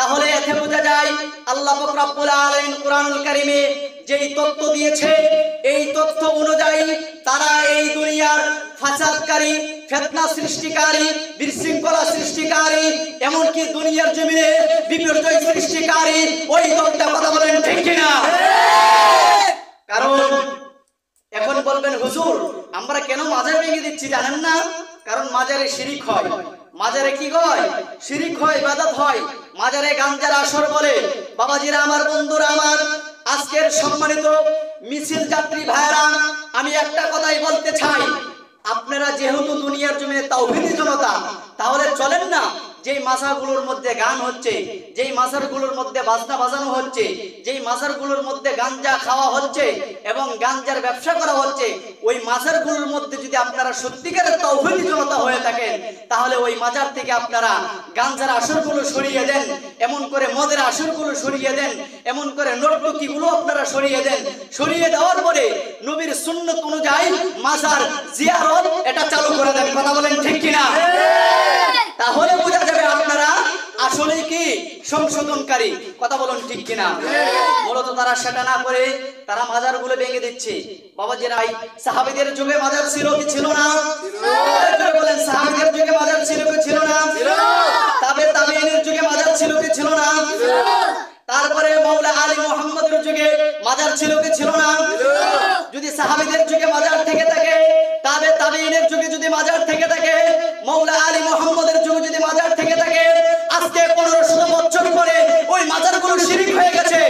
তাহলে এতে বোঝা যায় আল্লাহ পাক রব্বুল আলামিন কোরআনুল কারীমে যেই তথ্য দিয়েছে এই তথ্য অনুযায়ী তারা এই দুনিয়ার ফাসাদকারী, ফিতনা সৃষ্টিকারী, বিশৃঙ্খলা সৃষ্টিকারী, এমনকি দুনিয়ার জমিনে বিপর্যয় সৃষ্টিকারী ওই দলটা। কথা বলেন ঠিক কিনা? কারণ এখন বলবেন হুজুর আমরা কেন মাজার ভেঙে দিচ্ছি জানেন না? কারণ মাজারে শিরিক হয়। মাজারে কি হয়? শিরিক হয়, ইবাদত হয়। মাজারে গাঞ্জার আসর বলে। বাবাজিরা আমার, বন্ধুরা আমার, আজকের সম্মানিত মিছিল যাত্রী ভাইরা, আমি একটা কথাই বলতে চাই, আপনারা যেহেতু দুনিয়ার জমিনে তাওহীদি জনতা, তাহলে চলেন না যেই মাজারগুলোর মধ্যে গান হচ্ছে, যেই মাজারগুলোর মধ্যে বাজনা বাজানো হচ্ছে, যেই মাজারগুলোর মধ্যে গাঞ্জা খাওয়া হচ্ছে এবং গাঞ্জার ব্যবসা করা হচ্ছে, ওই মাজারগুলোর মধ্যে যদি আপনারা সত্যিকারের তাওহীদি জনতা হয়ে থাকেন, তাহলে ওই মাজার থেকে আপনারা গাঞ্জার আসরগুলো সরিয়ে দেন, এমন করে মদের আসরগুলো সরিয়ে দেন, এমন করে নর্তকীগুলো আপনারা সরিয়ে দেন। সরিয়ে দেওয়ার পরে নবীর সুন্নাত অনুযায়ী মাজার জিয়ারত এটা চালু করে দেন। কথা বলেন ঠিক কিনা? তাহলে বোঝা যাবে আপনারা আসলে কি সংশোধনকারী। কথা বলুন ঠিক কিনা? মূলত তারা সেটা না করে তারা মাজারগুলো ভেঙে দিচ্ছে। বাবাজিরা, সাহাবীদের যুগে মাজার ছিল কি ছিল না? বলেন, সাহাবীদের যুগে মাজার ছিল কি ছিল না? তাবেঈনের যুগে মাজার ছিল কি ছিল না? তারপরে মাওলা আলী মুহাম্মদের যুগে মাজার ছিল কি ছিল না? যদি সাহাবীদের যুগে মাজার থেকে থাকে, তাবেঈনের যুগে যদি মাজার থেকে থাকে, মাওলা আলী মুহাম্মদের যুগে যদি মাজার থেকে থাকে, আজকে 1500 বছর পরে ওই মাজারগুলো শিরিক হয়ে গেছে।